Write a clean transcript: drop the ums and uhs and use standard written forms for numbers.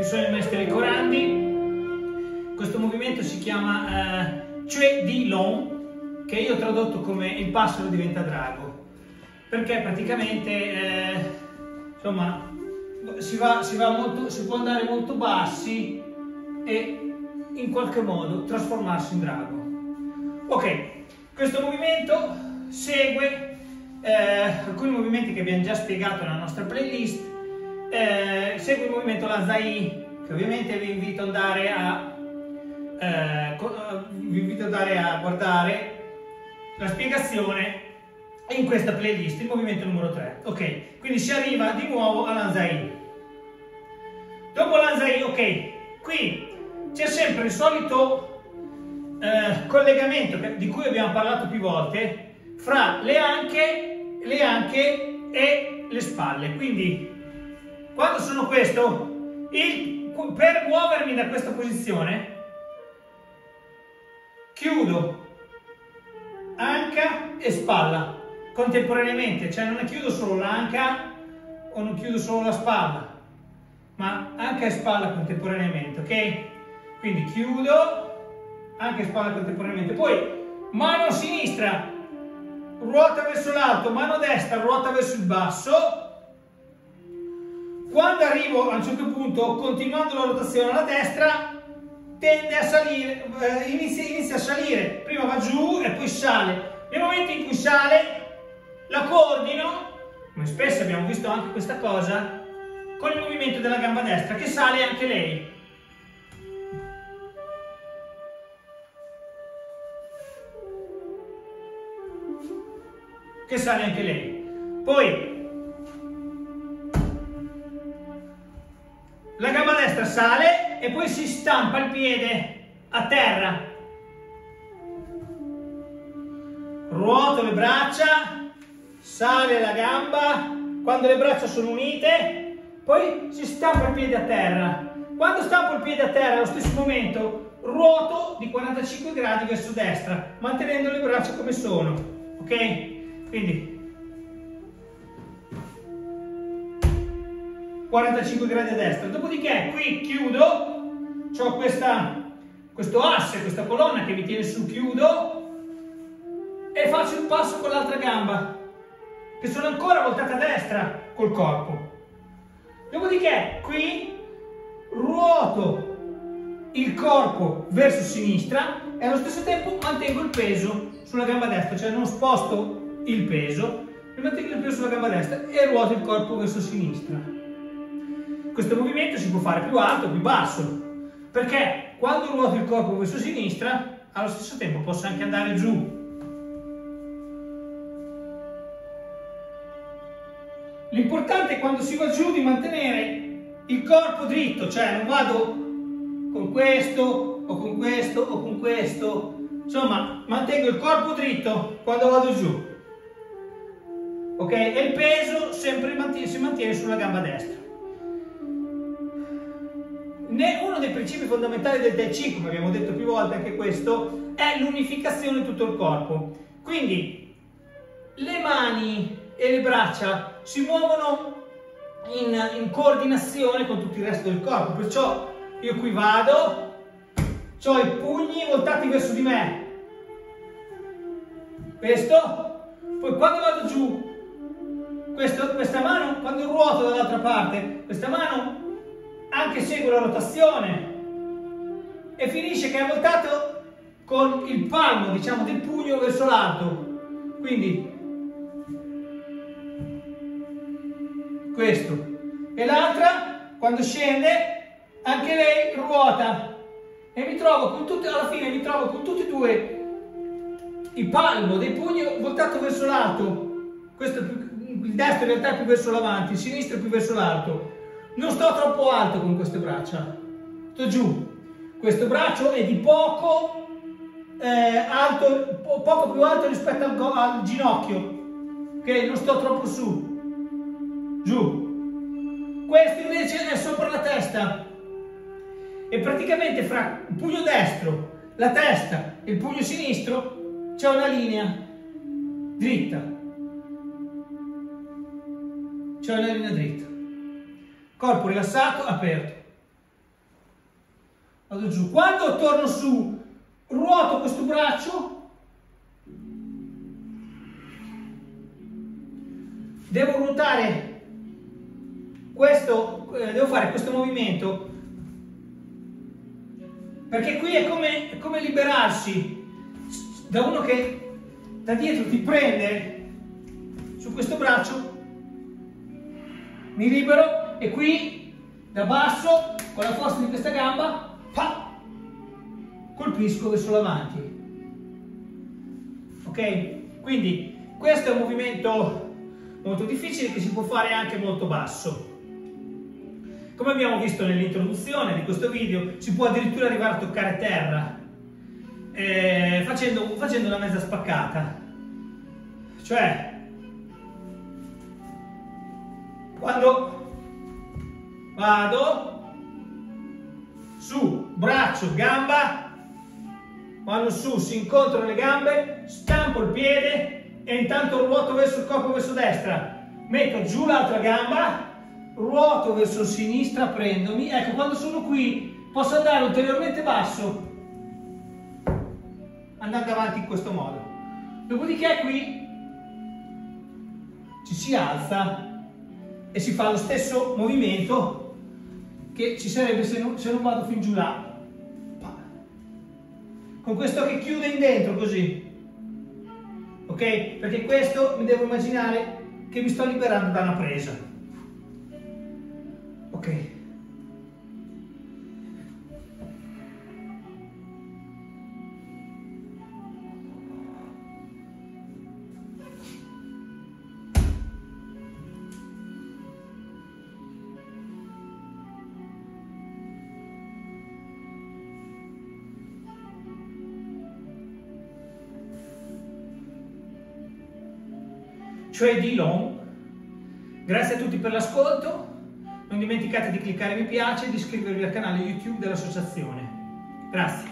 Io sono il maestro Enrico Randi. Questo movimento si chiama Cue di Long, che io ho tradotto come il passero diventa drago, perché praticamente insomma si può andare molto bassi e in qualche modo trasformarsi in drago. Ok, questo movimento segue alcuni movimenti che abbiamo già spiegato nella nostra playlist. Segue il movimento Lanzai, che ovviamente vi invito ad andare a guardare la spiegazione in questa playlist, il movimento numero 3. Ok, quindi si arriva di nuovo a Lanzai. Dopo Lanzai, ok, qui c'è sempre il solito collegamento di cui abbiamo parlato più volte fra le anche e le spalle. Quindi quando sono questo, per muovermi da questa posizione chiudo anca e spalla contemporaneamente, cioè non chiudo solo l'anca o non chiudo solo la spalla, ma anca e spalla contemporaneamente, ok? Quindi chiudo anca e spalla contemporaneamente, poi mano sinistra ruota verso l'alto, mano destra ruota verso il basso. Quando arrivo a un certo punto, continuando la rotazione alla destra, tende a salire, inizia a salire, prima va giù e poi sale. Nel momento in cui sale, la coordino, come spesso abbiamo visto anche questa cosa, con il movimento della gamba destra, che sale anche lei. Che sale anche lei. Poi la gamba destra sale e poi si stampa il piede a terra. Ruoto le braccia, sale la gamba, quando le braccia sono unite, poi si stampa il piede a terra. Quando stampo il piede a terra, allo stesso momento, ruoto di 45 gradi verso destra, mantenendo le braccia come sono. Ok? Quindi 45 gradi a destra, dopodiché qui chiudo, ho questo asse, questa colonna che mi tiene su, chiudo e faccio il passo con l'altra gamba, che sono ancora voltata a destra col corpo. Dopodiché qui ruoto il corpo verso sinistra e allo stesso tempo mantengo il peso sulla gamba destra, cioè non sposto il peso, e mantengo il peso sulla gamba destra e ruoto il corpo verso sinistra. Questo movimento si può fare più alto o più basso, perché quando ruoto il corpo verso sinistra, allo stesso tempo posso anche andare giù. L'importante è quando si va giù di mantenere il corpo dritto, cioè non vado con questo o con questo o con questo, insomma mantengo il corpo dritto quando vado giù. Ok? E il peso sempre si mantiene sulla gamba destra. Uno dei principi fondamentali del Tai Chi, come abbiamo detto più volte anche questo, è l'unificazione di tutto il corpo. Quindi le mani e le braccia si muovono in coordinazione con tutto il resto del corpo, perciò io qui vado, ho i pugni voltati verso di me, questo, poi quando vado giù, questa mano, quando ruoto dall'altra parte, questa mano anche segue la rotazione e finisce che è voltato con il palmo, diciamo, del pugno verso l'alto. Quindi questo, e l'altra quando scende anche lei ruota e mi trovo con tutte, alla fine mi trovo con tutti e due il palmo del pugno voltato verso l'alto. Questo è il destro in realtà è più verso l'avanti, il sinistro è più verso l'alto. Non sto troppo alto con queste braccia, sto giù. Questo braccio è di poco alto, poco più alto rispetto al ginocchio, ok? Non sto troppo su, giù. Questo invece è sopra la testa e praticamente fra il pugno destro, la testa e il pugno sinistro c'è una linea dritta. C'è una linea dritta. Corpo rilassato, aperto. vado giù. Quando torno su, ruoto questo braccio, devo ruotare questo, devo fare questo movimento, perché qui è come liberarsi da uno che da dietro ti prende su questo braccio, mi libero e qui da basso con la forza di questa gamba colpisco verso l'avanti. Ok? Quindi questo è un movimento molto difficile che si può fare anche molto basso. Come abbiamo visto nell'introduzione di questo video, si può addirittura arrivare a toccare terra facendo una mezza spaccata. Cioè, quando vado su, braccio, gamba, vanno su, si incontrano le gambe, stampo il piede e intanto ruoto verso il corpo, verso destra, metto giù l'altra gamba, ruoto verso sinistra, prendomi. Ecco, quando sono qui posso andare ulteriormente basso andando avanti in questo modo. Dopodiché qui ci si alza e si fa lo stesso movimento che ci sarebbe se non vado fin giù là, con questo che chiude in dentro così, ok? Perché questo mi devo immaginare che mi sto liberando da una presa, ok? Cioè di long. Grazie a tutti per l'ascolto, non dimenticate di cliccare mi piace e di iscrivervi al canale YouTube dell'associazione. Grazie.